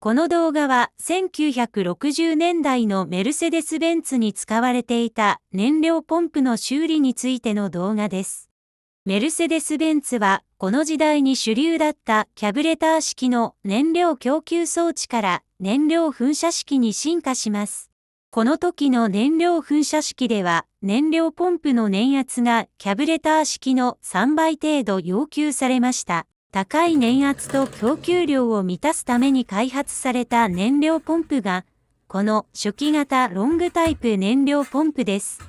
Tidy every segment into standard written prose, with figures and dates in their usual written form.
この動画は1960年代のメルセデス・ベンツに使われていた燃料ポンプの修理についての動画です。メルセデス・ベンツはこの時代に主流だったキャブレター式の燃料供給装置から燃料噴射式に進化します。この時の燃料噴射式では燃料ポンプの燃圧がキャブレター式の3倍程度要求されました。高い燃圧と供給量を満たすために開発された燃料ポンプが、この初期型ロングタイプ燃料ポンプです。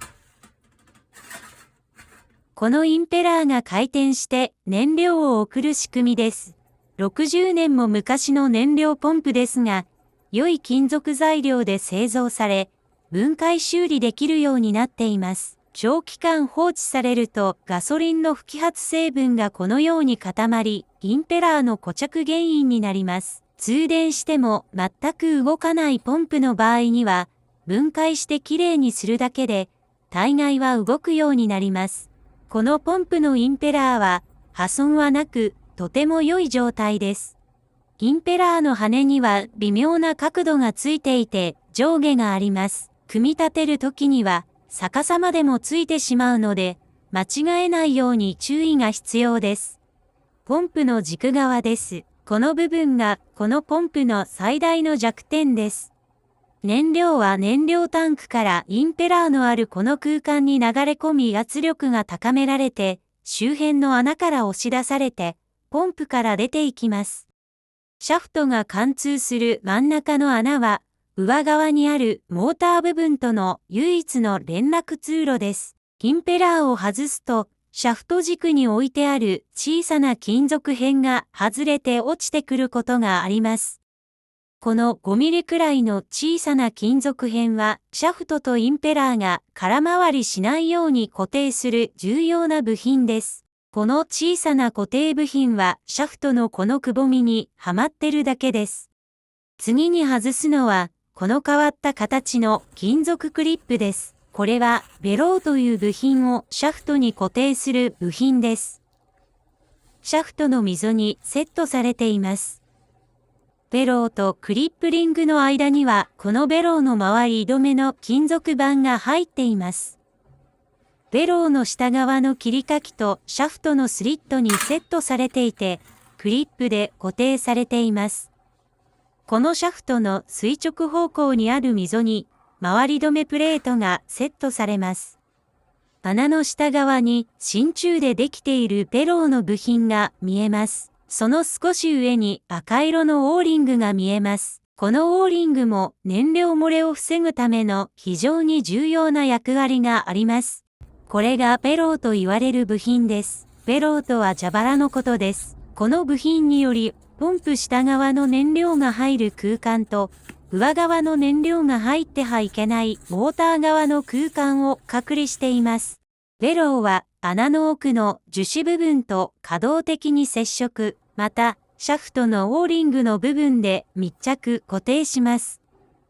このインペラーが回転して燃料を送る仕組みです。60年も昔の燃料ポンプですが、良い金属材料で製造され、分解修理できるようになっています。長期間放置されるとガソリンの揮発成分がこのように固まり、インペラーの固着原因になります。通電しても全く動かないポンプの場合には、分解してきれいにするだけで、大概は動くようになります。このポンプのインペラーは破損はなく、とても良い状態です。インペラーの羽には微妙な角度がついていて上下があります。組み立てるときには逆さまでもついてしまうので、間違えないように注意が必要です。ポンプの軸側です。この部分がこのポンプの最大の弱点です。燃料は燃料タンクからインペラーのあるこの空間に流れ込み圧力が高められて、周辺の穴から押し出されて、ポンプから出ていきます。シャフトが貫通する真ん中の穴は、上側にあるモーター部分との唯一の連絡通路です。インペラーを外すと、シャフト軸に置いてある小さな金属片が外れて落ちてくることがあります。この5ミリくらいの小さな金属片は、シャフトとインペラーが空回りしないように固定する重要な部品です。この小さな固定部品はシャフトのこのくぼみにはまってるだけです。次に外すのは、この変わった形の金属クリップです。これはベローという部品をシャフトに固定する部品です。シャフトの溝にセットされています。ベローとクリップリングの間にはこのベローの周り止めの金属板が入っています。ベローの下側の切り欠きとシャフトのスリットにセットされていて、クリップで固定されています。このシャフトの垂直方向にある溝に、回り止めプレートがセットされます。穴の下側に真鍮でできているベローの部品が見えます。その少し上に赤色のオーリングが見えます。このオーリングも燃料漏れを防ぐための非常に重要な役割があります。これがベローと言われる部品です。ベローとは蛇腹のことです。この部品により、ポンプ下側の燃料が入る空間と、上側の燃料が入ってはいけないモーター側の空間を隔離しています。ベローは穴の奥の樹脂部分と可動的に接触、また、シャフトのオーリングの部分で密着固定します。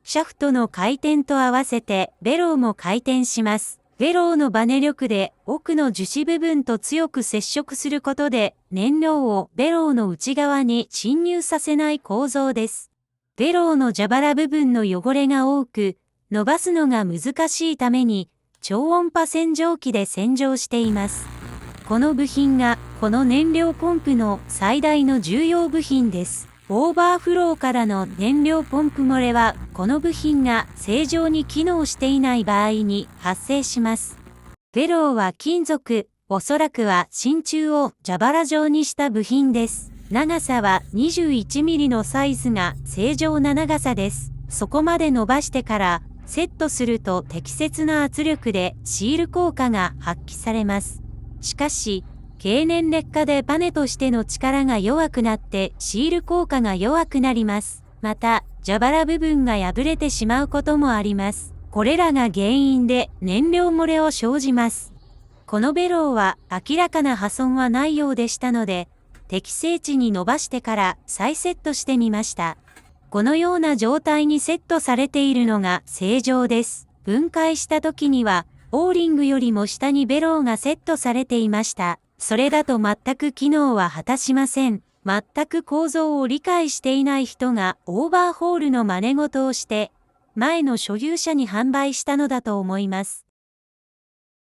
シャフトの回転と合わせてベローも回転します。ベローのバネ力で奥の樹脂部分と強く接触することで燃料をベローの内側に侵入させない構造です。ベローの蛇腹部分の汚れが多く、伸ばすのが難しいために超音波洗浄機で洗浄しています。この部品がこの燃料ポンプの最大の重要部品です。オーバーフローからの燃料ポンプ漏れは、この部品が正常に機能していない場合に発生します。ベローは金属、おそらくは真鍮を蛇腹状にした部品です。長さは21ミリのサイズが正常な長さです。そこまで伸ばしてからセットすると適切な圧力でシール効果が発揮されます。しかし、経年劣化でバネとしての力が弱くなってシール効果が弱くなります。また、蛇腹部分が破れてしまうこともあります。これらが原因で燃料漏れを生じます。このベローは明らかな破損はないようでしたので、適正値に伸ばしてから再セットしてみました。このような状態にセットされているのが正常です。分解した時には、オーリングよりも下にベローがセットされていました。それだと全く機能は果たしません。全く構造を理解していない人がオーバーホールの真似事をして、前の所有者に販売したのだと思います。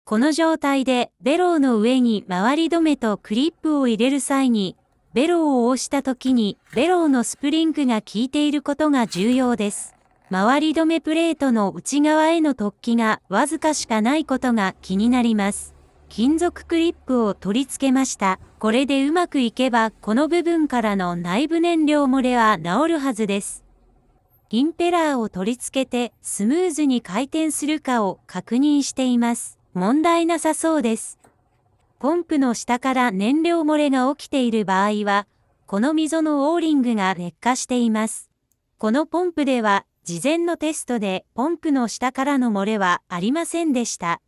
この状態でベローの上に回り止めとクリップを入れる際に、ベローを押した時にベローのスプリングが効いていることが重要です。回り止めプレートの内側への突起がわずかしかないことが気になります。金属クリップを取り付けました。これでうまくいけばこの部分からの内部燃料漏れは治るはずです。インペラーを取り付けてスムーズに回転するかを確認しています。問題なさそうです。ポンプの下から燃料漏れが起きている場合は、この溝のオーリングが劣化しています。このポンプでは事前のテストでポンプの下からの漏れはありませんでした。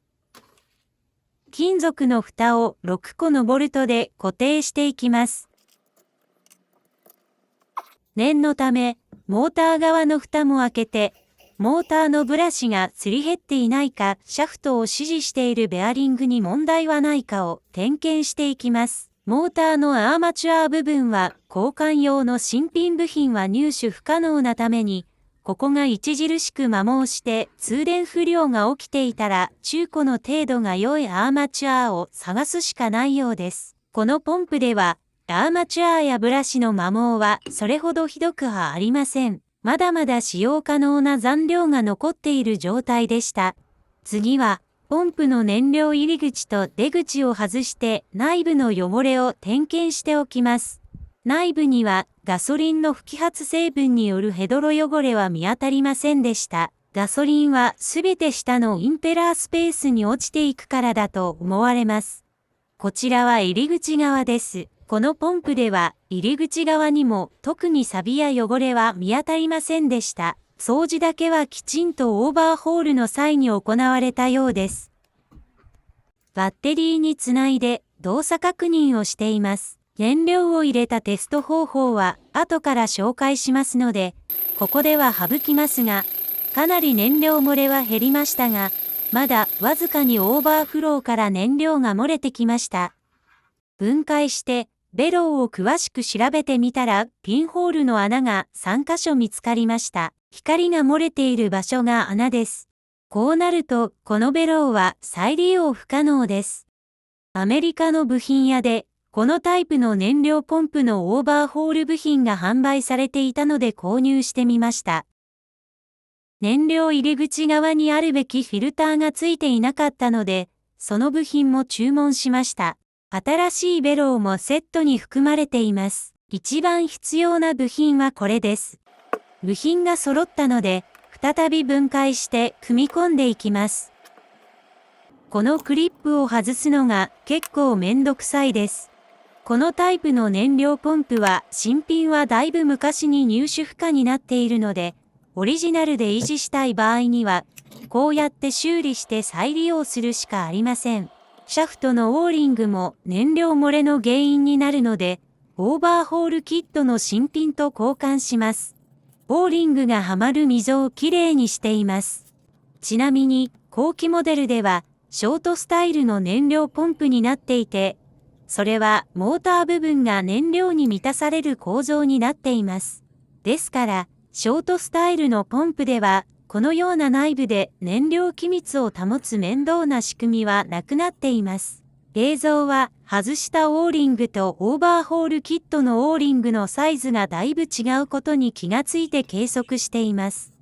金属の蓋を6個のボルトで固定していきます。念のため、モーター側の蓋も開けて、モーターのブラシがすり減っていないか、シャフトを支持しているベアリングに問題はないかを点検していきます。モーターのアーマチュア部分は交換用の新品部品は入手不可能なために、ここが著しく摩耗して通電不良が起きていたら中古の程度が良いアーマチュアを探すしかないようです。このポンプではアーマチュアやブラシの摩耗はそれほどひどくはありません。まだまだ使用可能な残量が残っている状態でした。次はポンプの燃料入り口と出口を外して内部の汚れを点検しておきます。内部にはガソリンの揮発成分によるヘドロ汚れは見当たりませんでした。ガソリンはすべて下のインペラースペースに落ちていくからだと思われます。こちらは入り口側です。このポンプでは入り口側にも特にサビや汚れは見当たりませんでした。掃除だけはきちんとオーバーホールの際に行われたようです。バッテリーにつないで動作確認をしています。燃料を入れたテスト方法は後から紹介しますので、ここでは省きますが、かなり燃料漏れは減りましたが、まだわずかにオーバーフローから燃料が漏れてきました。分解してベローを詳しく調べてみたら、ピンホールの穴が3箇所見つかりました。光が漏れている場所が穴です。こうなると、このベローは再利用不可能です。アメリカの部品屋で、このタイプの燃料ポンプのオーバーホール部品が販売されていたので購入してみました。燃料入り口側にあるべきフィルターがついていなかったので、その部品も注文しました。新しいベローもセットに含まれています。一番必要な部品はこれです。部品が揃ったので、再び分解して組み込んでいきます。このクリップを外すのが結構めんどくさいです。このタイプの燃料ポンプは新品はだいぶ昔に入手不可になっているので、オリジナルで維持したい場合には、こうやって修理して再利用するしかありません。シャフトのオーリングも燃料漏れの原因になるので、オーバーホールキットの新品と交換します。オーリングがはまる溝をきれいにしています。ちなみに、後期モデルでは、ショートスタイルの燃料ポンプになっていて、それはモーター部分が燃料に満たされる構造になっています。ですから、ショートスタイルのポンプでは、このような内部で燃料気密を保つ面倒な仕組みはなくなっています。映像は外したオーリングとオーバーホールキットのオーリングのサイズがだいぶ違うことに気がついて計測しています。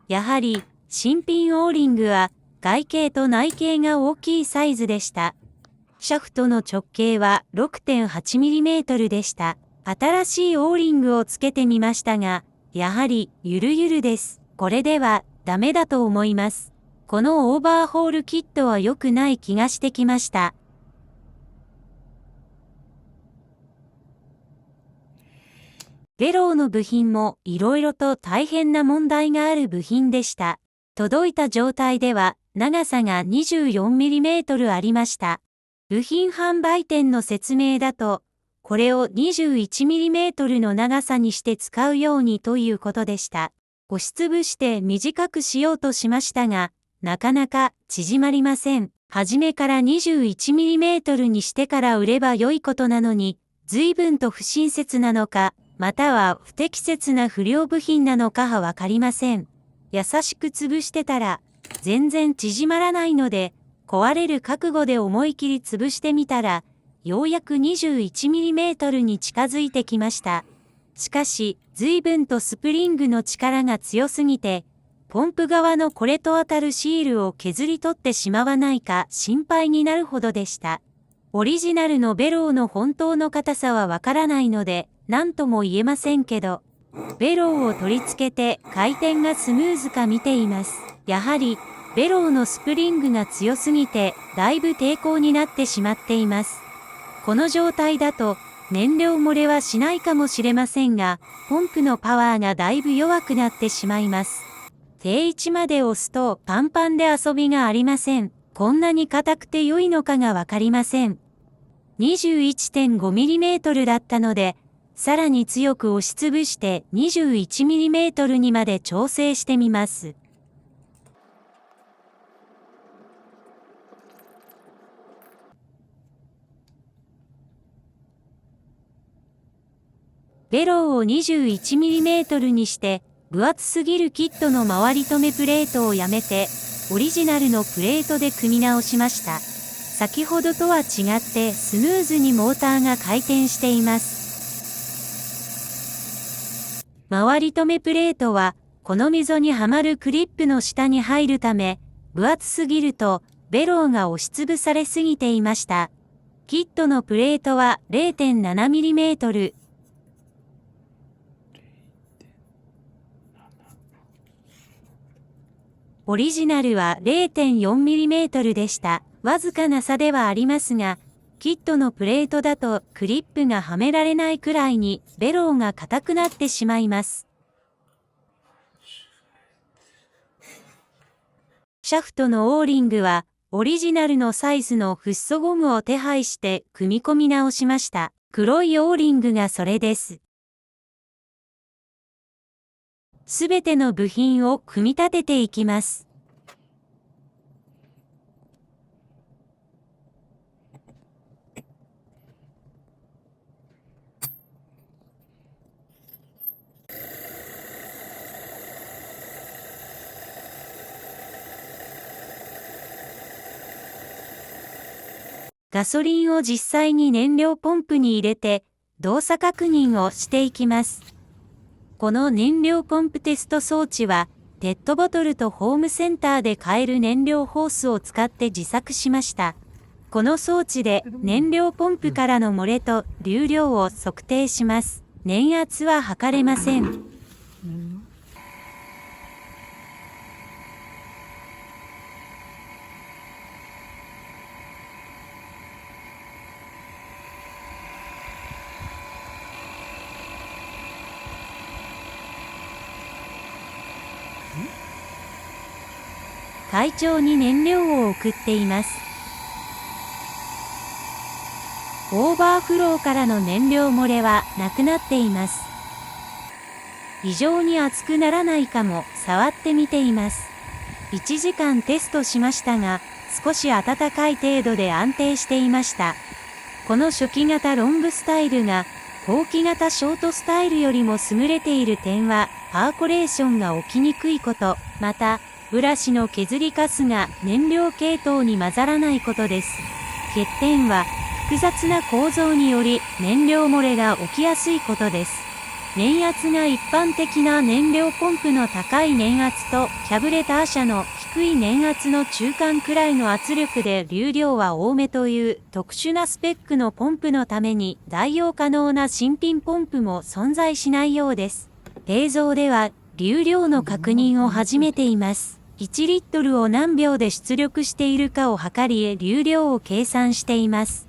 やはり新品オーリングは外径と内径が大きいサイズでした。シャフトの直径は 6.8mm でした。新しいオーリングをつけてみましたが、やはりゆるゆるです。これではダメだと思います。このオーバーホールキットは良くない気がしてきました。ベローの部品もいろいろと大変な問題がある部品でした。届いた状態では長さが 24mm ありました。部品販売店の説明だと、これを 21mm の長さにして使うようにということでした。押しつぶして短くしようとしましたが、なかなか縮まりません。初めから 21mm にしてから売れば良いことなのに、随分と不親切なのか、または不適切な不良部品なのかはわかりません。優しく潰してたら、全然縮まらないので、壊れる覚悟で思い切り潰してみたら、ようやく 21mm に近づいてきました。しかし、随分とスプリングの力が強すぎて、ポンプ側のこれと当たるシールを削り取ってしまわないか心配になるほどでした。オリジナルのベローの本当の硬さはわからないので、何とも言えませんけど、ベローを取り付けて回転がスムーズか見ています。やはり、ベローのスプリングが強すぎて、だいぶ抵抗になってしまっています。この状態だと、燃料漏れはしないかもしれませんが、ポンプのパワーがだいぶ弱くなってしまいます。定位置まで押すとパンパンで遊びがありません。こんなに硬くて良いのかがわかりません。21.5mm だったので、さらに強く押しつぶして 21mm にまで調整してみます。ベローを 21mm にして、分厚すぎるキットの回り止めプレートをやめて、オリジナルのプレートで組み直しました。先ほどとは違ってスムーズにモーターが回転しています。回り止めプレートは、この溝にはまるクリップの下に入るため、分厚すぎると、ベローが押しつぶされすぎていました。キットのプレートは 0.7mm。オリジナルは 0.4mm でした。わずかな差ではありますが、キットのプレートだとクリップがはめられないくらいにベローが硬くなってしまいます。シャフトのオーリングはオリジナルのサイズのフッ素ゴムを手配して組み込み直しました。黒いオーリングがそれです。すべての部品を組み立てていきます。ガソリンを実際に燃料ポンプに入れて動作確認をしていきます。この燃料ポンプテスト装置は、ペットボトルとホームセンターで買える燃料ホースを使って自作しました。この装置で燃料ポンプからの漏れと流量を測定します。燃圧は測れません。快調に燃料を送っています。オーバーフローからの燃料漏れはなくなっています。異常に熱くならないかも触ってみています。1時間テストしましたが、少し暖かい程度で安定していました。この初期型ロングスタイルが後期型ショートスタイルよりも優れている点は、パーコレーションが起きにくいこと、また、ブラシの削りカスが燃料系統に混ざらないことです。欠点は、複雑な構造により燃料漏れが起きやすいことです。燃圧が一般的な燃料ポンプの高い燃圧とキャブレター車の低い燃圧の中間くらいの圧力で流量は多めという特殊なスペックのポンプのために代用可能な新品ポンプも存在しないようです。映像では流量の確認を始めています。1リットルを何秒で出力しているかを測り流量を計算しています。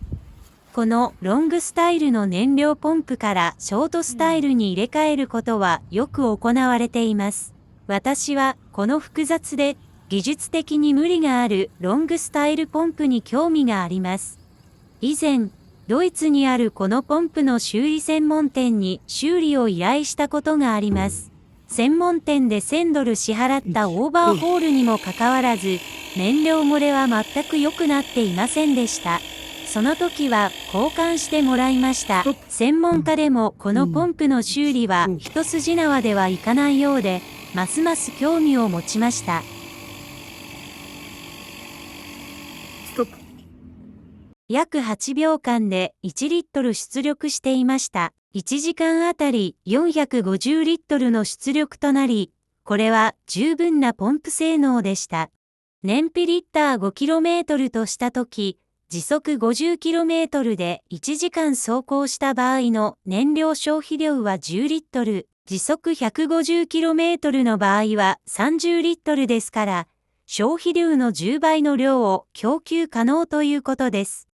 このロングスタイルの燃料ポンプからショートスタイルに入れ替えることはよく行われています。私はこの複雑で技術的に無理があるロングスタイルポンプに興味があります。以前、ドイツにあるこのポンプの修理専門店に修理を依頼したことがあります。専門店で$1000支払ったオーバーホールにもかかわらず、燃料漏れは全く良くなっていませんでした。その時は交換してもらいました。専門家でもこのポンプの修理は一筋縄ではいかないようで、ますます興味を持ちました。約8秒間で1リットル出力していました。1時間あたり450リットルの出力となり、これは十分なポンプ性能でした。燃費リッター 5km としたとき、時速 50km で1時間走行した場合の燃料消費量は10リットル、時速 150km の場合は30リットルですから、消費量の10倍の量を供給可能ということです。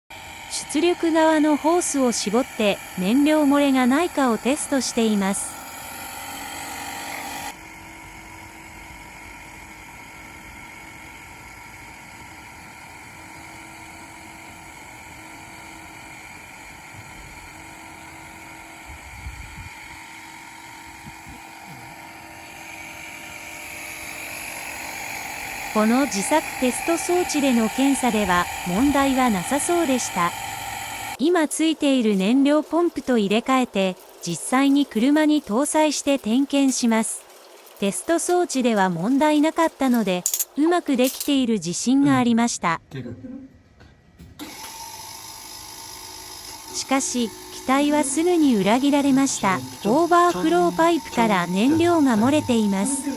出力側のホースを絞って燃料漏れがないかをテストしています。この自作テスト装置での検査では問題はなさそうでした。今ついている燃料ポンプと入れ替えて実際に車に搭載して点検します。テスト装置では問題なかったのでうまくできている自信がありました。しかし期待はすぐに裏切られました。オーバーフローパイプから燃料が漏れています。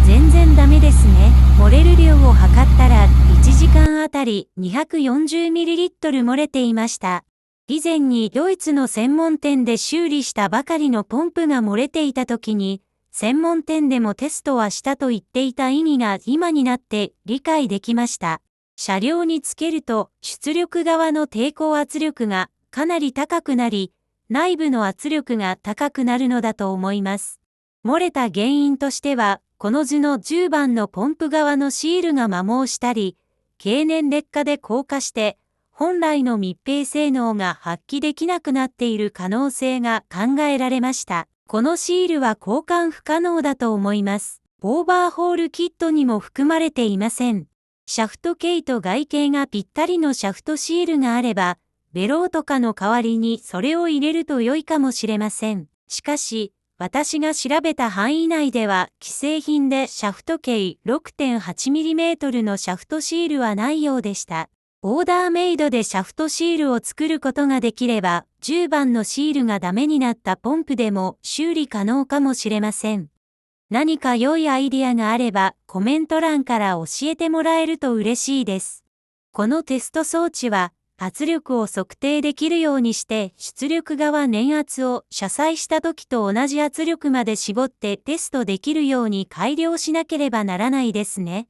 全然ダメですね。漏れる量を測ったら1時間あたり 240ml 漏れていました。以前にドイツの専門店で修理したばかりのポンプが漏れていた時に、専門店でもテストはしたと言っていた意味が今になって理解できました。車両につけると出力側の抵抗圧力がかなり高くなり、内部の圧力が高くなるのだと思います。漏れた原因としては、この図の10番のポンプ側のシールが摩耗したり、経年劣化で硬化して、本来の密閉性能が発揮できなくなっている可能性が考えられました。このシールは交換不可能だと思います。オーバーホールキットにも含まれていません。シャフト径と外径がぴったりのシャフトシールがあれば、ベローとかの代わりにそれを入れると良いかもしれません。しかし、私が調べた範囲内では既製品でシャフト径 6.8mm のシャフトシールはないようでした。オーダーメイドでシャフトシールを作ることができれば、10番のシールがダメになったポンプでも修理可能かもしれません。何か良いアイディアがあればコメント欄から教えてもらえると嬉しいです。このテスト装置は圧力を測定できるようにして出力側粘圧を車載した時と同じ圧力まで絞ってテストできるように改良しなければならないですね。